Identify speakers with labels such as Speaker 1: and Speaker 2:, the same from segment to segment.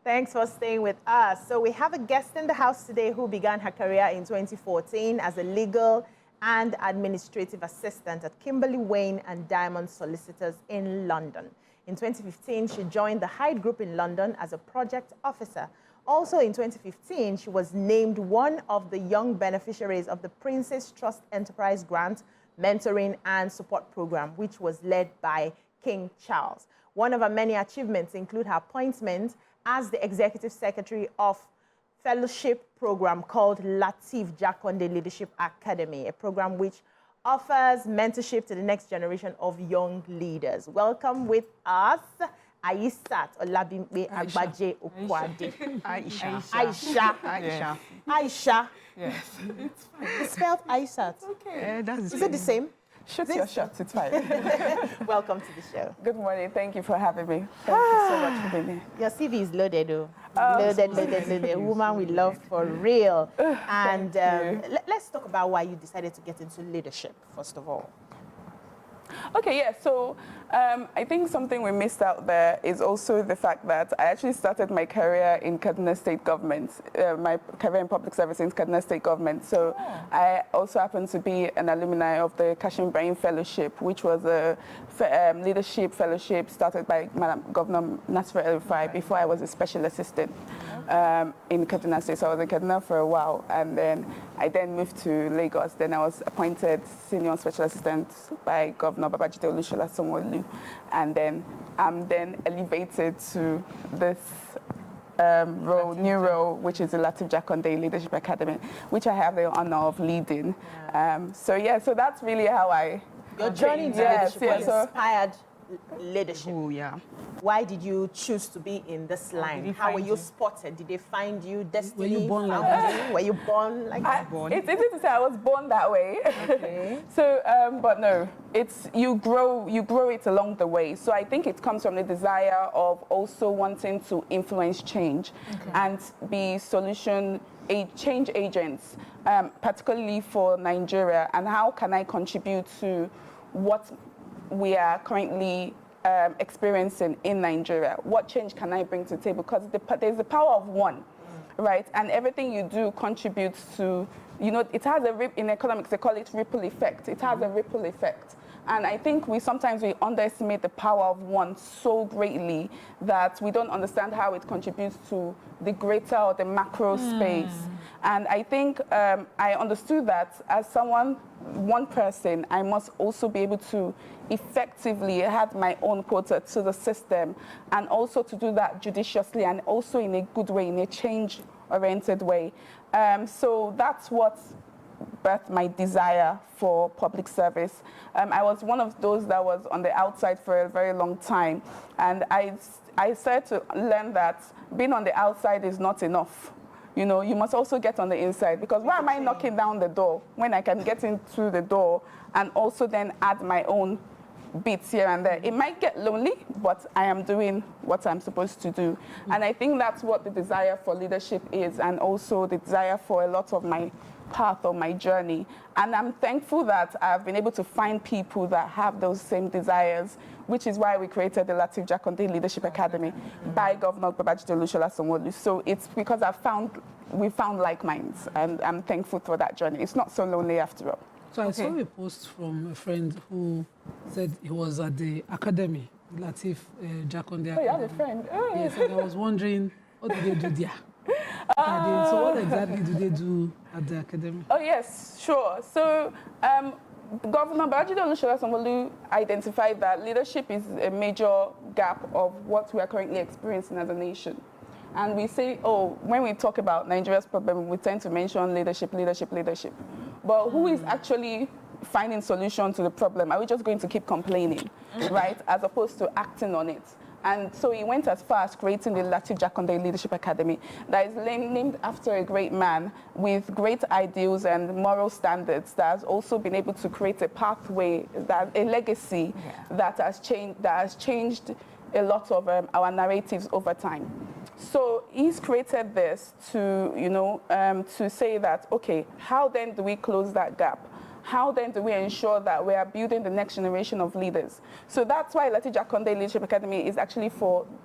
Speaker 1: Thanks for staying with us. So we have a guest in the house today who began her career in 2014 as a legal and administrative assistant at Kimberly Wayne and Diamond Solicitors in London. In 2015, she joined the Hyde Group in London as a project officer. Also in 2015, she was named one of the young beneficiaries of the Prince's Trust Enterprise Grant Mentoring and Support Program, which was led by King Charles. One of her many achievements include her appointment as the Executive Secretary of fellowship program called Lateef Jakande Leadership Academy, a program which offers mentorship to the next generation of young leaders. Welcome with us, Ayisat Olabimpe Agbaje-Okunade. Aisha.
Speaker 2: Yes.
Speaker 1: It's fine. It's spelled Ayisat.
Speaker 2: Okay.
Speaker 1: Is it the same?
Speaker 2: Shoot your shot, it's fine.
Speaker 1: Welcome to the show.
Speaker 2: Good morning. Thank you for having me. Thank you so much for being here.
Speaker 1: Your CV is loaded, though. Loaded. Woman we love for real. And let's talk about why you decided to get into leadership, first of all.
Speaker 2: Okay, yeah, so I think something we missed out there is also the fact that I actually started my career in Kaduna State government, my career in public service in Kaduna State government. So I also happen to be an alumni of the Kashim Ibrahim Fellowship, which was a leadership fellowship started by Madam Governor Nasir El-Rufai before I was a special assistant in Kaduna State. So I was in Kaduna for a while, and then I moved to Lagos. Then I was appointed senior special assistant by Governor Agbaje-Okunade, and then I'm elevated to this new role, which is the Lateef Jakande Leadership Academy, which I have the honor of leading. So that's really how
Speaker 1: your journey into leadership was inspired leadership.
Speaker 2: Oh, yeah.
Speaker 1: Why did you choose to be in this line? How were you spotted? Did they find you? Destiny?
Speaker 3: Were you born like that?
Speaker 1: Were you born like that?
Speaker 2: It's easy to say I was born that way.
Speaker 1: Okay.
Speaker 2: So, but no, it's you grow it along the way. So I think it comes from the desire of also wanting to influence change and be change agents, particularly for Nigeria. And how can I contribute to what we are currently experiencing in Nigeria? What change can I bring to the table? Because there's the power of one, right? And everything you do contributes to, it has in economics, they call it ripple effect. It has a ripple effect. And I think sometimes we underestimate the power of one so greatly that we don't understand how it contributes to the greater or the macro space. And I think I understood that as one person, I must also be able to effectively add my own quota to the system, and also to do that judiciously and also in a good way, in a change-oriented way. So that's what birthed my desire for public service. I was one of those that was on the outside for a very long time, and I started to learn that being on the outside is not enough. You must also get on the inside, because why am I knocking down the door when I can get into the door and also then add my own bits here and there? It might get lonely, but I am doing what I'm supposed to do. And I think that's what the desire for leadership is, and also the desire for a lot of my path or my journey. And I'm thankful that I've been able to find people that have those same desires, which is why we created the Lateef Jakande Leadership Academy by Governor Agbaje-Okunade. So it's because we found like minds, and I'm thankful for that journey. It's not so lonely after all.
Speaker 3: So I saw a post from a friend who said he was at the academy, Lateef Jakande Academy.
Speaker 2: Oh, you have a friend? Oh.
Speaker 3: Yes, and I was wondering, what do they do there? So what exactly do they do at the academy?
Speaker 2: Oh, yes, sure. So Governor Agbaje-Okunade identified that leadership is a major gap of what we are currently experiencing as a nation. And we say, when we talk about Nigeria's problem, we tend to mention leadership. But who is actually finding solution to the problem? Are we just going to keep complaining, right, as opposed to acting on it? And so he went as far as creating the Lateef Jakande Leadership Academy that is named after a great man with great ideals and moral standards that has also been able to create a pathway, a legacy that has changed a lot of our narratives over time. So he's created this to, to say that, okay, how then do we close that gap? how then do we ensure that we are building the next generation of leaders? So that's why Lateef Jakande Leadership Academy is actually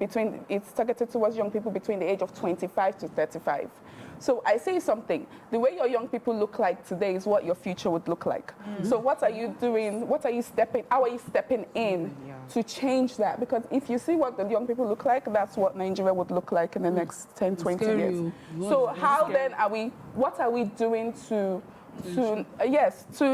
Speaker 2: it's targeted towards young people between the age of 25 to 35. So I say something, the way your young people look like today is what your future would look like. So what are you doing, how are you stepping in to change that? Because if you see what the young people look like, that's what Nigeria would look like in the next 10, 20 years. So how then what are we doing to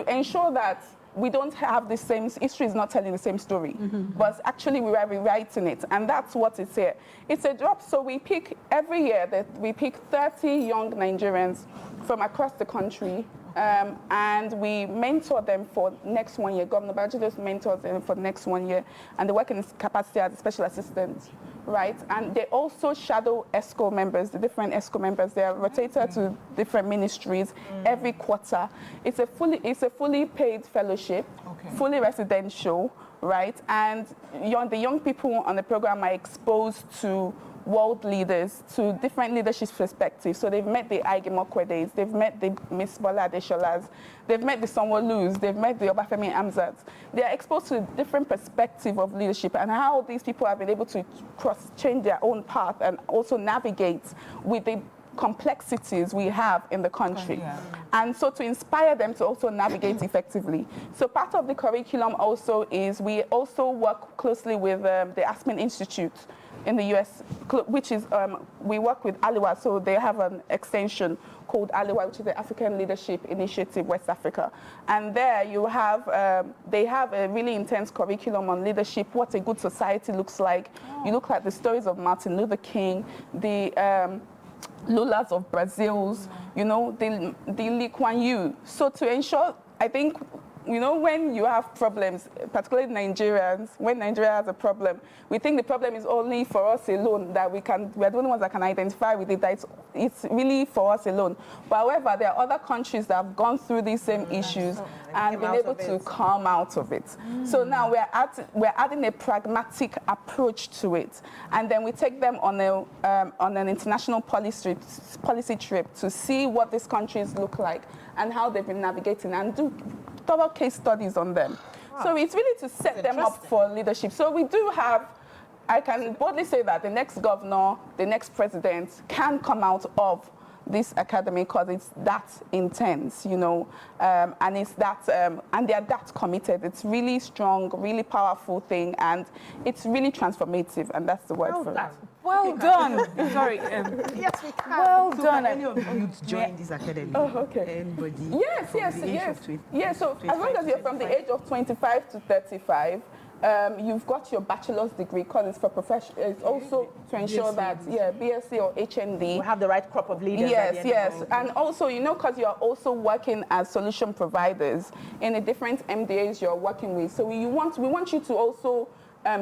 Speaker 2: ensure that we don't have the same, history is not telling the same story, but actually we are rewriting it, and that's what it's here. It's a drop, so we pick, every year that we pick 30 young Nigerians from across the country, and we mentor them for next 1 year. Governor Baji just mentors them for the next 1 year, and they work in his capacity as a special assistant, right? And they also shadow ESCO members, the different ESCO members. They are rotated to different ministries every quarter. It's a fully paid fellowship, fully residential, right? And the young people on the program are exposed to world leaders, to different leadership perspectives. So they've met the Agbaje-Okwanes, they've met the Miss Bola Adesholas, they've met the Sanwo-Olus, they've met the Obafemi Amzats. They are exposed to a different perspective of leadership and how these people have been able to change their own path and also navigate with the complexities we have in the country. And so to inspire them to also navigate effectively. So part of the curriculum also is we also work closely with the Aspen Institute in the US, which is, we work with ALIWA, so they have an extension called ALIWA, which is the African Leadership Initiative West Africa. And there you have, they have a really intense curriculum on leadership, what a good society looks like. You look at the stories of Martin Luther King, the Lulas of Brazil's, you know, the Lee Kuan Yew. So to ensure, I think, you know, when you have problems, particularly Nigerians, when Nigeria has a problem, we think the problem is only for us alone, that we're the only ones that can identify with it, that it's really for us alone. But however, there are other countries that have gone through these same issues and been able to come out of it. So now we're adding a pragmatic approach to it. And then we take them on an international policy trip to see what these countries look like and how they've been navigating and do thorough case studies on them. Wow. So it's really to set them up for leadership. So we do have, I can boldly say that the next governor, the next president can come out of this academy because it's that intense, you know, and it's that, and they're that committed. It's really strong, really powerful thing, and it's really transformative, and that's the word for it.
Speaker 4: Well done. Sorry.
Speaker 1: Yes, we can.
Speaker 4: Well
Speaker 5: So
Speaker 4: done.
Speaker 5: any of you join this academy?
Speaker 2: Oh, okay.
Speaker 5: Anybody?
Speaker 2: Yes. Yeah, so as long as you're from the age of 25 to 35, you've got your bachelor's degree because it's for profession. It's also to ensure that, BSc or HND.
Speaker 1: We have the right crop of leaders.
Speaker 2: Yes. And also, you know, because you're also working as solution providers in the different MDAs you're working with. So we want you to also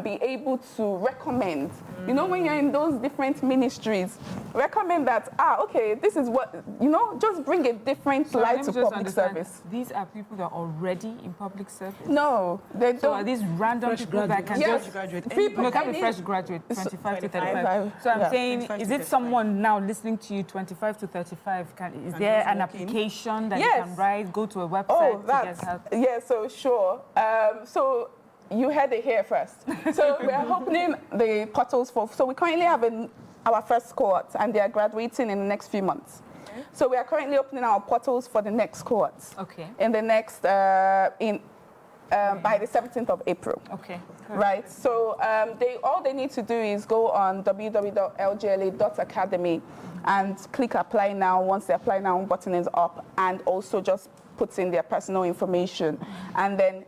Speaker 2: be able to recommend, you know, when you're in those different ministries, recommend that, okay, this is what, you know, just bring a different light to public service.
Speaker 4: These are people that are already in public service?
Speaker 2: No, they don't.
Speaker 4: So are these random people that can just
Speaker 5: graduate?
Speaker 4: People can be fresh graduate, 25 to 35. So I'm saying, is it someone now listening to you, 25 to 35? Is there an application that you can write, go to a website to get help?
Speaker 2: Yeah, so sure. So you heard it here first. So we are opening the portals so we currently have our first cohort, and they are graduating in the next few months. Okay. So we are currently opening our portals for the next cohorts. Okay. In the next, by the 17th of April. Okay. Right. So all they need to do is go on www.lgla.academy and click apply now. Once the apply now button is up, and also just puts in their personal information, and then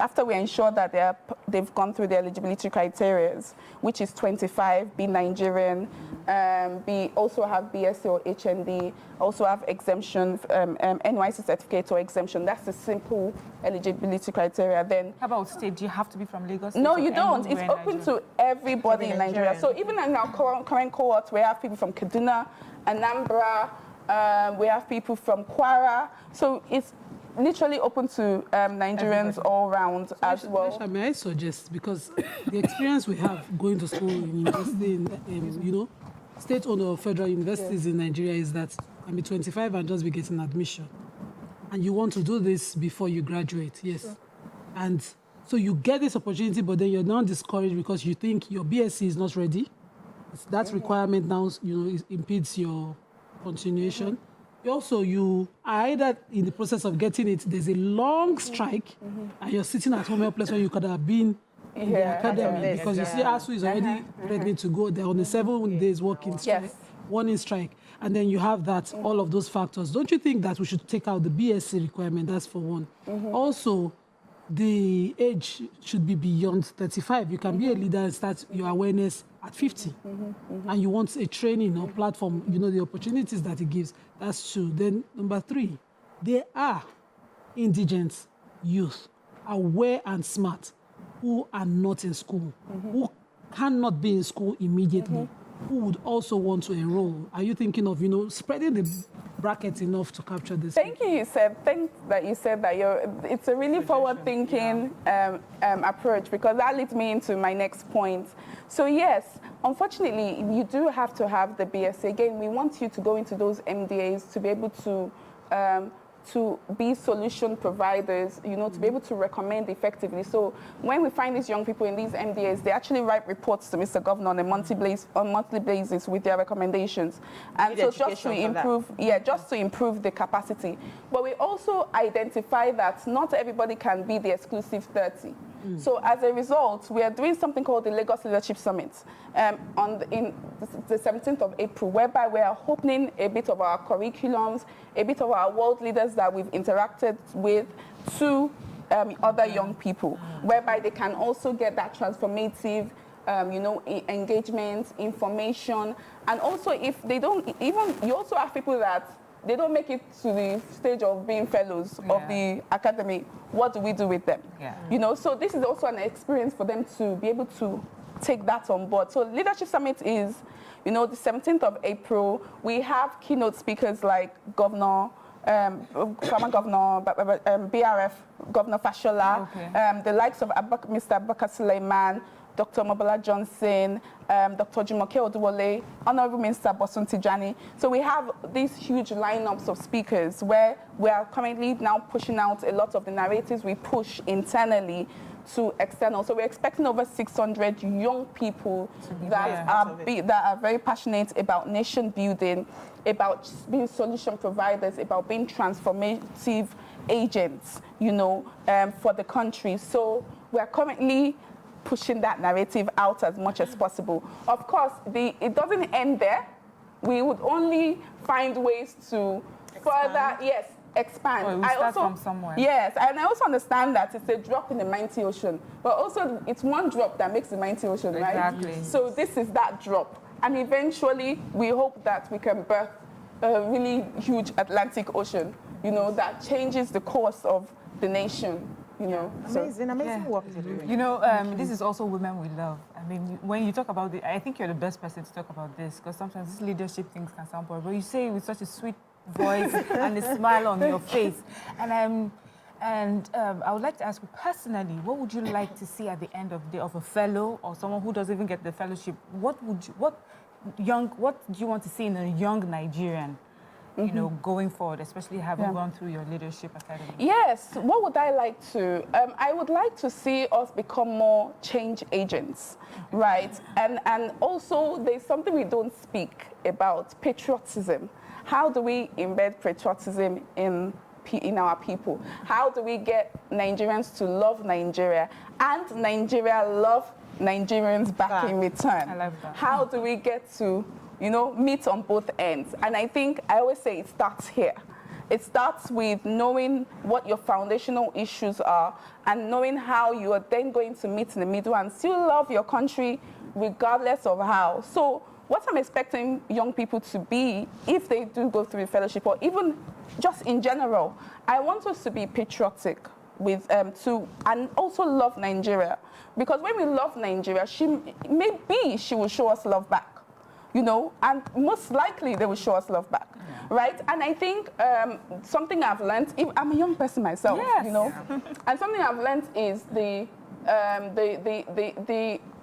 Speaker 2: after we ensure that they've gone through the eligibility criteria, which is 25, be Nigerian, also have BSc or HND, also have exemption, NYC certificate or exemption. That's the simple eligibility criteria. Then
Speaker 4: how about state? Do you have to be from Lagos?
Speaker 2: No, you don't. It's open to everybody in Nigeria. So even in our current cohort, we have people from Kaduna, Anambra. We have people from Kwara, so it's literally open to Nigerians all around as well.
Speaker 3: May I suggest, because the experience we have going to school in university, you know, state-owned or federal universities in Nigeria is that I'm 25 and just be getting admission. and you want to do this before you graduate, yes. And so you get this opportunity, but then you're now discouraged because you think your BSc is not ready. That requirement now, impedes your continuation. Also, you are either in the process of getting it, there's a long strike, and you're sitting at home helpless when you could have been in the academy, because you see ASU is already ready to go. They're on a 7 days working strike, warning strike, and then you have that, all of those factors. Don't you think that we should take out the BSc requirement? That's for one. Also, the age should be beyond 35. You can be a leader and start your awareness at 50. And you want a training or platform, the opportunities that it gives. That's true. Then number 3, there are indigent youth, aware and smart, who are not in school, who cannot be in school immediately, who would also want to enroll. Are you thinking of, spreading the brackets enough to capture this?
Speaker 2: Thank you, Yusef. Thanks that you said that. It's a really forward-thinking approach, because that leads me into my next point. So yes, unfortunately, you do have to have the BSc. Again, we want you to go into those MDAs to be able to be solution providers, to be able to recommend effectively. So when we find these young people in these MDAs, they actually write reports to Mr. Governor on a monthly basis with their recommendations. And so just to improve the capacity. But we also identify that not everybody can be the exclusive 30. So as a result, we are doing something called the Lagos Leadership Summit in the 17th of April, whereby we are opening a bit of our curriculums, a bit of our world leaders that we've interacted with to other young people, whereby they can also get that transformative engagement, information, and also if they don't, you also have people that they don't make it to the stage of being fellows of the academy. What do we do with them? So this is also an experience for them to be able to take that on board. So Leadership Summit is, the 17th of April. We have keynote speakers like former Governor, BRF, Governor Fashola, the likes of Mr. Abubakar Suleiman, Dr. Mobala Johnson, Dr. Jumoke Oduwole, Honorable Minister Bosun Tijani. So we have these huge lineups of speakers where we are currently now pushing out a lot of the narratives we push internally to external. So we're expecting over 600 young people that are very passionate about nation building, about being solution providers, about being transformative agents, for the country. So we're currently pushing that narrative out as much as possible. Of course, it doesn't end there. We would only find ways to further, expand.
Speaker 4: Oh, we start from somewhere.
Speaker 2: Yes, and I also understand that it's a drop in the mighty ocean, but also it's one drop that makes the mighty ocean, right?
Speaker 4: Exactly.
Speaker 2: So this is that drop. And eventually, we hope that we can birth a really huge Atlantic Ocean, that changes the course of the nation.
Speaker 1: Amazing work to do.
Speaker 4: This is also Women We Love. I mean, when you talk about it, I think you're the best person to talk about this, because sometimes these leadership things can sound boring, but you say it with such a sweet voice and a smile on your face. And I would like to ask you personally, what would you like to see at the end of the day of a fellow or someone who doesn't even get the fellowship? What do you want to see in a young Nigerian? Going forward, especially having gone through your Leadership Academy? Yes,
Speaker 2: what would I like to? I would like to see us become more change agents, right? And also, there's something we don't speak about, patriotism. How do we embed patriotism in our people? How do we get Nigerians to love Nigeria and Nigeria love Nigerians back in return?
Speaker 4: I love that.
Speaker 2: How do we get to meet on both ends? And I think I always say it starts here. It starts with knowing what your foundational issues are and knowing how you are then going to meet in the middle and still love your country regardless of how. So what I'm expecting young people to be, if they do go through a fellowship or even just in general, I want us to be patriotic with and also love Nigeria. Because when we love Nigeria, maybe she will show us love back. And most likely they will show us love back, right? And I think something I've learned, I'm a young person myself, and something I've learned is the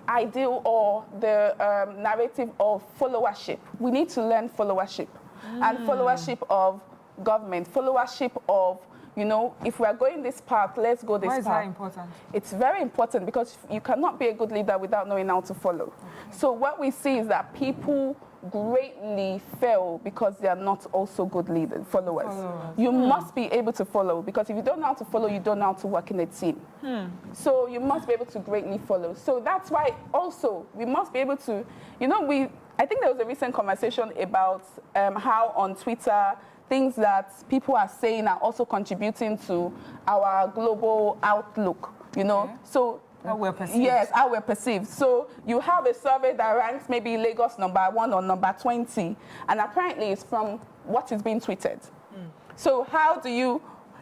Speaker 2: ideal or the narrative of followership. We need to learn followership and followership of government, followership of you know, if we are going this path, let's go this
Speaker 4: Why
Speaker 2: path.
Speaker 4: is that important?
Speaker 2: It's very important because you cannot be a good leader without knowing how to follow. So what we see is that people greatly fail because they are not also good followers. You must be able to follow, because if you don't know how to follow, you don't know how to work in a team. So you must be able to greatly follow. So that's why also we must be able to, you know, I think there was a recent conversation about how on Twitter things that people are saying are also contributing to our global outlook, you know.
Speaker 4: Okay.
Speaker 2: So
Speaker 4: how we're perceived.
Speaker 2: Yes, how we're perceived. So you have a survey that ranks maybe Lagos number 1 or number 20, and apparently it's from what is being tweeted. So how do you,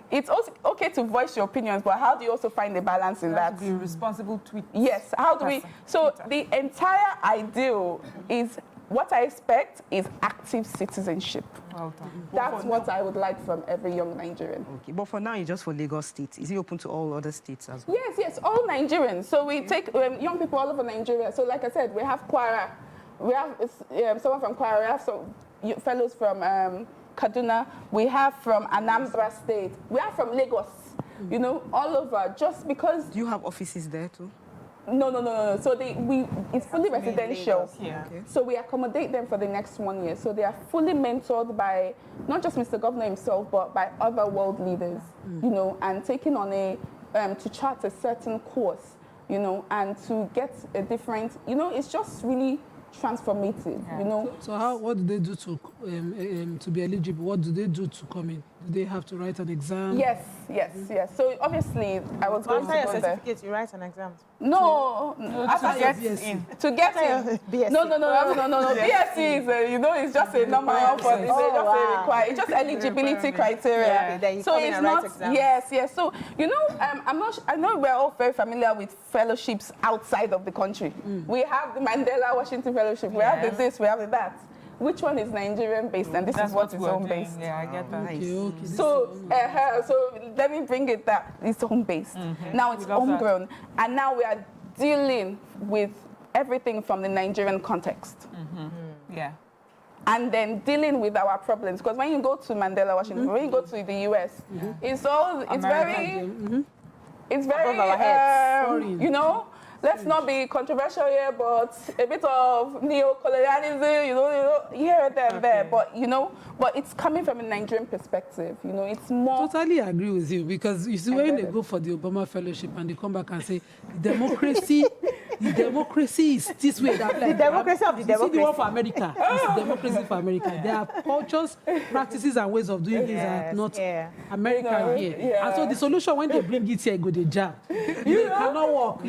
Speaker 2: it's also okay to voice your opinions, but how do you also find the balance in
Speaker 4: You
Speaker 2: that?
Speaker 4: have to be a responsible tweet.
Speaker 2: Yes, how do we,
Speaker 4: person.
Speaker 2: so
Speaker 4: Twitter.
Speaker 2: the entire ideal is, what I expect is active citizenship.
Speaker 4: Well done.
Speaker 2: That's what I would like from every young Nigerian.
Speaker 5: Okay, but for now, it's just for Lagos State. Is it open to all other states as well?
Speaker 2: Yes, all Nigerians. So we take young people all over Nigeria. So like I said, we have Kwara, we have someone from Kwara, we have some fellows from Kaduna, we have from Anambra State, we have from Lagos, you know, all over, just because...
Speaker 5: Do you have offices there too?
Speaker 2: No. So it's fully residential.
Speaker 4: Yeah.
Speaker 5: Okay.
Speaker 2: So we accommodate them for the next 1 year. So they are fully mentored by not just Mr. Governor himself, but by other world leaders, you know, and taking on to chart a certain course, you know, and to get a different, you know, it's just really transformative, you know.
Speaker 3: So what do they do to be eligible? What do they do to come in? Do they have to write an exam?
Speaker 2: Yes. So obviously, I was going to
Speaker 1: After your
Speaker 2: go there.
Speaker 1: certificate, you write an exam.
Speaker 2: No, after
Speaker 4: get
Speaker 3: in.
Speaker 2: to get in.
Speaker 1: BSc.
Speaker 2: No. BSc is, you know, it's just a number of, it's it's just eligibility criteria.
Speaker 1: Yeah, then you
Speaker 2: so
Speaker 1: come in
Speaker 2: it's
Speaker 1: and write
Speaker 2: not,
Speaker 1: exams.
Speaker 2: yes. So, you know, I know we're all very familiar with fellowships outside of the country. We have the Mandela Washington Fellowship, we have the this, we have the that. Which one is Nigerian based, and this
Speaker 4: That's
Speaker 2: is what is
Speaker 4: we're
Speaker 2: home
Speaker 4: doing.
Speaker 2: based?
Speaker 4: Yeah, I get that.
Speaker 3: Okay.
Speaker 2: So, so let me bring it that it's home-based. Now it's
Speaker 4: We love that.
Speaker 2: homegrown. And now we are dealing with everything from the Nigerian context.
Speaker 4: Yeah.
Speaker 2: And then dealing with our problems. Because when you go to Mandela, Washington, when you go to the US, it's very,
Speaker 1: Above our heads.
Speaker 2: you know, let's not be controversial here, but a bit of neo-colonialism, you know, here and there. But, you know, but it's coming from a Nigerian perspective. You know, it's more...
Speaker 3: Totally agree with you, because you see, when they go for the Obama Fellowship and they come back and say, democracy is this way. That, like,
Speaker 1: The democracy of the
Speaker 3: you see the one
Speaker 1: democracy.
Speaker 3: for America. It's democracy for America. There are cultures, practices, and ways of doing things that are not American here.
Speaker 2: Yeah.
Speaker 3: And so the solution, when they bring it here, go the jam. They cannot work.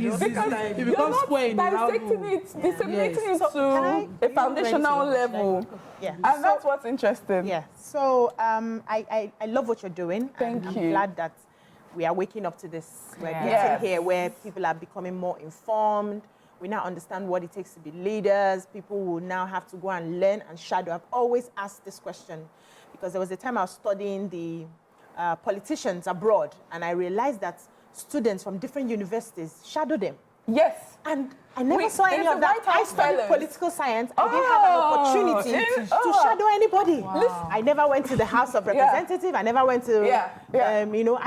Speaker 3: It becomes square in the round
Speaker 2: dissecting
Speaker 3: hole.
Speaker 2: it, disseminating
Speaker 3: Yes.
Speaker 2: it to a foundational level.
Speaker 1: Yeah.
Speaker 2: And that's what's interesting.
Speaker 1: Yeah. So I love what you're doing.
Speaker 2: Thank
Speaker 1: and
Speaker 2: you.
Speaker 1: I'm glad that we are waking up to this. We're
Speaker 4: Yeah.
Speaker 1: getting
Speaker 2: Yes.
Speaker 1: here where people are becoming more informed. We now understand what it takes to be leaders. People will now have to go and learn and shadow. I've always asked this question because there was a time I was studying the politicians abroad, and I realized that students from different universities shadow them.
Speaker 2: Yes.
Speaker 1: And I never
Speaker 2: Wait,
Speaker 1: saw any
Speaker 2: there's
Speaker 1: of
Speaker 2: the
Speaker 1: that.
Speaker 2: White
Speaker 1: I
Speaker 2: House
Speaker 1: studied
Speaker 2: fellows.
Speaker 1: political science. I didn't have an opportunity to shadow anybody.
Speaker 4: Wow.
Speaker 1: I never went to the House of Representatives. I never went to, you know,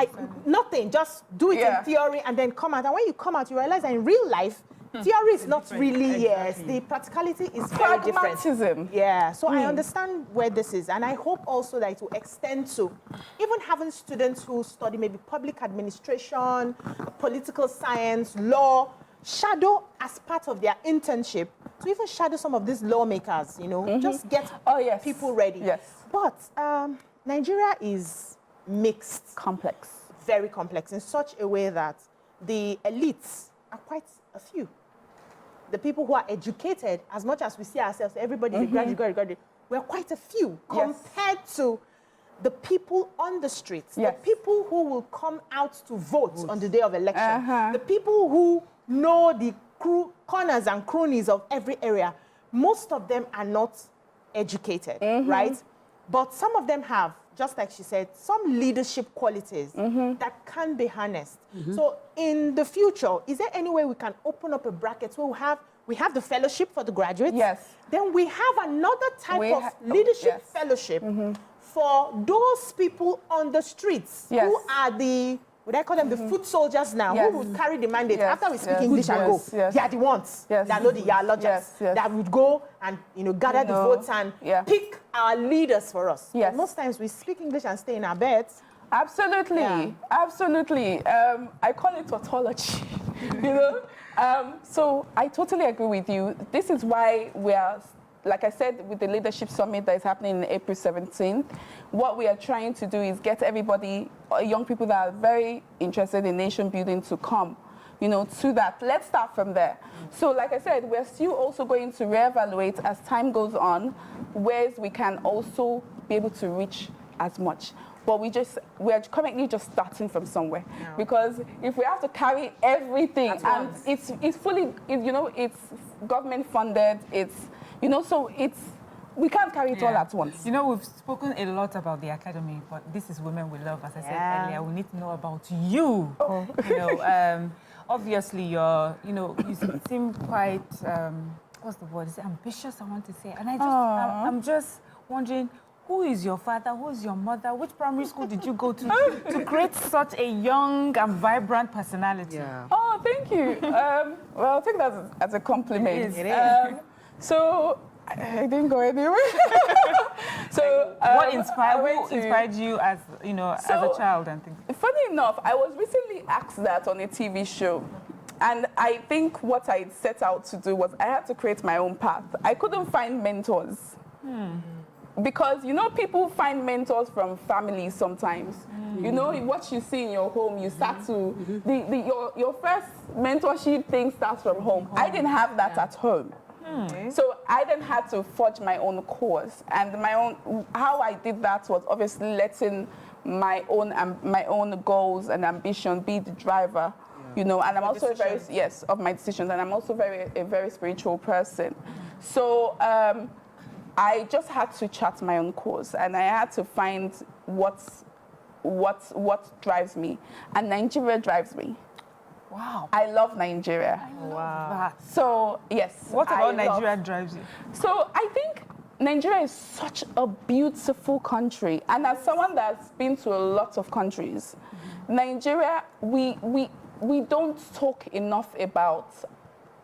Speaker 1: nothing. Just do it in theory and then come out. And when you come out, you realize that in real life, theory is not really, yes. The practicality is very different.
Speaker 2: Pragmatism.
Speaker 1: Yeah, so I understand where this is, and I hope also that it will extend to even having students who study maybe public administration, political science, law, shadow as part of their internship to even shadow some of these lawmakers, you know, just get people ready.
Speaker 2: Yes.
Speaker 1: But Nigeria is mixed.
Speaker 2: Complex.
Speaker 1: Very complex in such a way that the elites are quite a few. The people who are educated, as much as we see ourselves, everybody's a graduate, we're quite a few compared to the people on the streets, the people who will come out to vote on the day of election, the people who know the corners and crannies of every area. Most of them are not educated, right? But some of them have, just like she said, some leadership qualities that can be harnessed. So in the future, is there any way we can open up a bracket where we have the fellowship for the graduates?
Speaker 2: Yes.
Speaker 1: Then we have another type of leadership fellowship for those people on the streets
Speaker 2: Yes.
Speaker 1: who are the, would I call them the foot soldiers now,
Speaker 2: Yes.
Speaker 1: who would carry the mandate
Speaker 2: Yes.
Speaker 1: after we speak
Speaker 2: Yes.
Speaker 1: English and go.
Speaker 2: Yes. Yes.
Speaker 1: They are the ones
Speaker 2: Yes.
Speaker 1: that know the yard
Speaker 2: Yes. Yes.
Speaker 1: that would go and gather the votes and pick our leaders for us.
Speaker 2: Yes.
Speaker 1: Most times we speak English and stay in our beds.
Speaker 2: Absolutely,
Speaker 1: Yeah.
Speaker 2: absolutely. I call it tautology, So I totally agree with you. This is why we are, like I said, with the Leadership Summit that is happening in April 17th, what we are trying to do is get everybody, young people that are very interested in nation building to come, to that. Let's start from there. So like I said, we're still also going to reevaluate as time goes on, ways we can also be able to reach as much. But we're currently just starting from somewhere.
Speaker 1: Yeah.
Speaker 2: Because if we have to carry everything,
Speaker 1: At
Speaker 2: and
Speaker 1: once.
Speaker 2: it's fully, it's government funded, so we can't carry it all at once.
Speaker 4: We've spoken a lot about the academy, but this is Women We Love, as I said
Speaker 1: Yeah.
Speaker 4: earlier. We need to know about you. Obviously, you seem quite, what's the word? Is it ambitious, I want to say. And I'm just wondering, who is your father? Who is your mother? Which primary school did you go to create such a young and vibrant personality?
Speaker 5: Yeah.
Speaker 2: Oh, thank you. Well, I'll take that as a compliment.
Speaker 1: It is.
Speaker 2: So I didn't go anywhere. So
Speaker 4: What
Speaker 2: who
Speaker 4: inspired you as as a child and things?
Speaker 2: Funny enough, I was recently asked that on a TV show. And I think what I set out to do was I had to create my own path. I couldn't find mentors. Because, people find mentors from family sometimes. What you see in your home, you start to, your first mentorship thing starts from home. I didn't have that at home. So I then had to forge my own course. And how I did that was obviously letting my own goals and ambition be the driver. And I'm also of my decisions. And I'm also a very spiritual person. So, I just had to chart my own course, and I had to find what drives me, and Nigeria drives me.
Speaker 4: Wow.
Speaker 2: I love Nigeria.
Speaker 4: Wow.
Speaker 2: So yes.
Speaker 4: What about Nigeria drives you?
Speaker 2: So I think Nigeria is such a beautiful country, and as someone that's been to a lot of countries, Nigeria, we don't talk enough about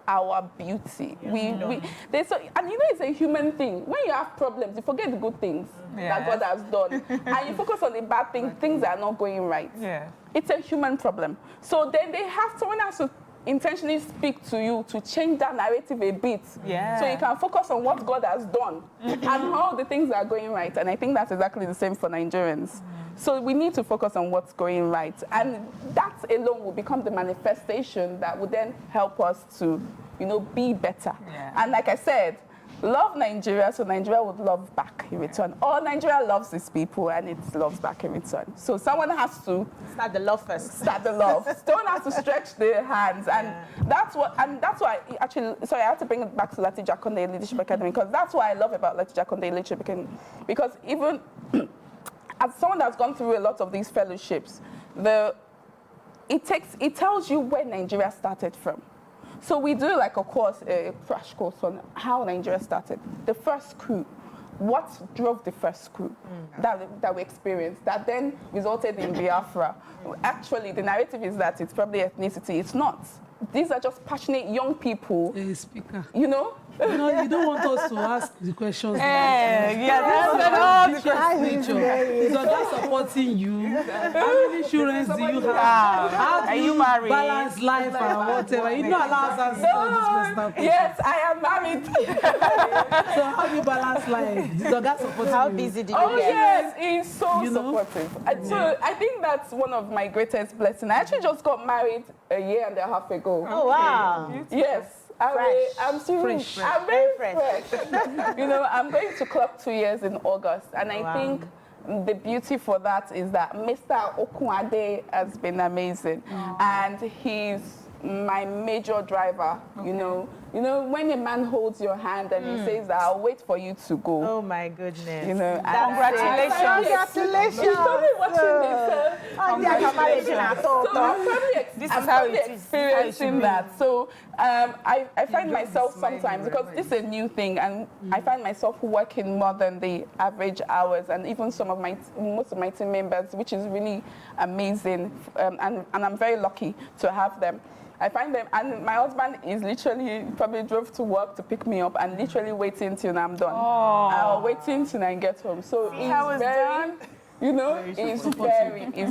Speaker 2: our beauty. It's a human thing. When you have problems, you forget the good things that God has done, and you focus on the bad things, things that are not going right.
Speaker 4: Yeah.
Speaker 2: It's a human problem. So then someone has to intentionally speak to you to change that narrative a bit, so you can focus on what God has done and how the things are going right. And I think that's exactly the same for Nigerians. So we need to focus on what's going right. And that alone will become the manifestation that will then help us to, be better.
Speaker 4: Yeah.
Speaker 2: And like I said, love Nigeria, so Nigeria would love back in return. Or Nigeria loves its people and it loves back in return. So someone has to
Speaker 1: Start the love first.
Speaker 2: start the love. Someone has to stretch their hands. And that's why actually, sorry, I have to bring it back to Lateef Jakande Leadership Academy, because that's what I love about Lateef Jakande Leadership Academy. Because even as someone that's gone through a lot of these fellowships, it tells you where Nigeria started from. So we do like a crash course on how Nigeria started. The first coup, what drove the first coup that we experienced, that then resulted in Biafra. Actually, the narrative is that it's probably ethnicity. It's not. These are just passionate young people.
Speaker 3: Speaker.
Speaker 2: You know?
Speaker 3: You don't want us to ask the questions.
Speaker 4: That's all the
Speaker 3: Is your guy supporting you? How many insurance do you have? How do
Speaker 4: Are you married?
Speaker 3: balance life and whatever? You don't allow us to answer this personal question.
Speaker 2: Yes, I am married.
Speaker 3: So how do you balance life? Is your guy supporting
Speaker 1: How
Speaker 3: you?
Speaker 1: busy did you
Speaker 2: Oh
Speaker 1: get?
Speaker 2: yes, he's so
Speaker 3: You know?
Speaker 2: supportive. And so I think that's one of my greatest blessings. I actually just got married a year and a half ago.
Speaker 1: Oh, wow.
Speaker 2: Yes. I'm still
Speaker 3: Fresh.
Speaker 2: I'm very
Speaker 1: Very
Speaker 2: fresh. I'm going to clock 2 years in August, and I think the beauty for that is that Mr. Okunade has been amazing, and he's my major driver. You know, when a man holds your hand and he says, I'll wait for you to go.
Speaker 1: Oh my goodness.
Speaker 2: You know,
Speaker 1: Congratulations.
Speaker 2: He's probably watching this. So
Speaker 4: This
Speaker 2: I'm
Speaker 4: is how
Speaker 2: probably
Speaker 4: it is.
Speaker 2: experiencing that. So I find myself sometimes, because this is a new thing, and I find myself working more than the average hours, and even most of my team members, which is really amazing, and I'm very lucky to have them. I find them, and my husband is literally probably drove to work to pick me up and literally waiting till I'm done. Waiting till I get home. So it's very, you know, it's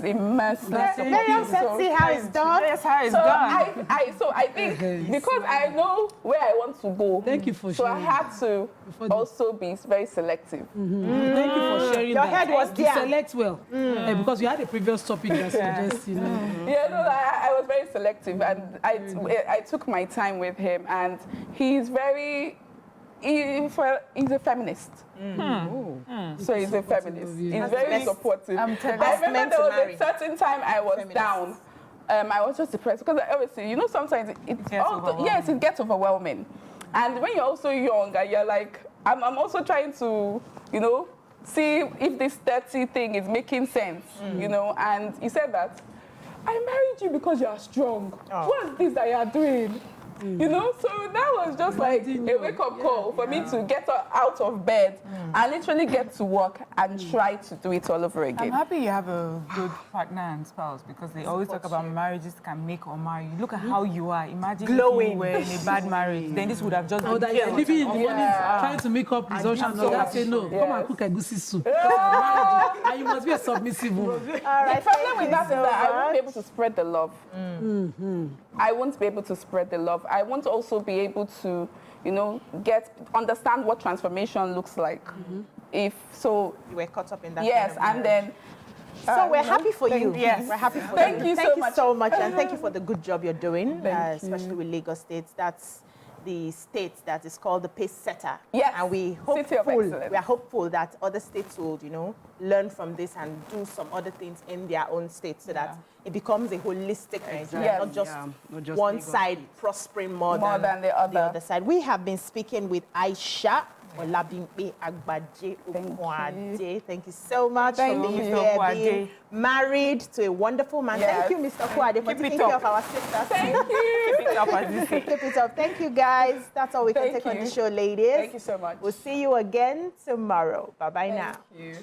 Speaker 2: immensive.
Speaker 1: Miriam said, see how it's done.
Speaker 4: That's how it's
Speaker 2: So
Speaker 4: done.
Speaker 2: I think because I know where I want to go.
Speaker 3: Thank you for
Speaker 2: So I
Speaker 3: sharing.
Speaker 2: had to also be very selective.
Speaker 3: Thank you for sharing
Speaker 1: Your
Speaker 3: that.
Speaker 1: head was
Speaker 3: You
Speaker 1: there.
Speaker 3: select well. Because you had a previous topic that suggests, you know.
Speaker 2: Yeah, no, I was very selective, and I took my time with him, and he's very. He's a feminist. So he's a feminist. He's very supportive.
Speaker 4: I'm telling
Speaker 2: I
Speaker 4: you.
Speaker 2: remember there was a certain time I was down. I was just depressed because obviously, you know, sometimes it gets overwhelming. And when you're also young and you're like, I'm also trying to, you know, see if this 30 thing is making sense, you know. And he said that, I married you because you are strong. What's this that you are doing? You know, so that was just like a wake-up call for me to get out of bed and literally get to work and try to do it all over again.
Speaker 4: I'm happy you have a good partner and spouse, because they always talk about marriages can make or marry you. Look at how you are. Imagine
Speaker 1: Glowing.
Speaker 4: if you were in a bad marriage, then this would have just been
Speaker 3: That you're
Speaker 4: chaos.
Speaker 3: living in the morning trying to make up results and all. Say no, come and cook egusi soup. And you must be a submissive woman.
Speaker 1: All right,
Speaker 2: The problem with that is that I won't be able to spread the love. I won't be able to spread the love. I won't also be able to, you know, understand what transformation looks like. If so,
Speaker 1: you were caught up in that.
Speaker 2: yes,
Speaker 1: kind of
Speaker 2: and then.
Speaker 1: So we're happy for you.
Speaker 4: Yes.
Speaker 1: We're happy for
Speaker 2: Thank you
Speaker 1: Thank
Speaker 2: so much.
Speaker 1: so much, and thank you for the good job you're doing,
Speaker 2: Thank
Speaker 1: especially with Lagos State. That's the state that is called the pace setter.
Speaker 2: Yes.
Speaker 1: And we
Speaker 2: City of excellence.
Speaker 1: are hopeful that other states will, you know, learn from this and do some other things in their own state so that it becomes a holistic Nigeria,
Speaker 2: Yes.
Speaker 1: not just
Speaker 5: not just
Speaker 1: one
Speaker 5: Lagos
Speaker 1: side prospering more than
Speaker 2: the other.
Speaker 1: side. We have been speaking with Ayisat Agbaje-Okunade. Thank you so much for being here, being married to a wonderful man.
Speaker 2: Yes.
Speaker 1: Thank you, Mr. Okunade, for taking care of our sisters.
Speaker 2: Thank you.
Speaker 4: Keep it up, as you say.
Speaker 1: Keep it up. Thank you, guys. That's all we can
Speaker 2: Thank
Speaker 1: take on
Speaker 2: you.
Speaker 1: the show, ladies.
Speaker 2: Thank you so much.
Speaker 1: We'll see you again tomorrow. Bye-bye now.
Speaker 2: Thank you.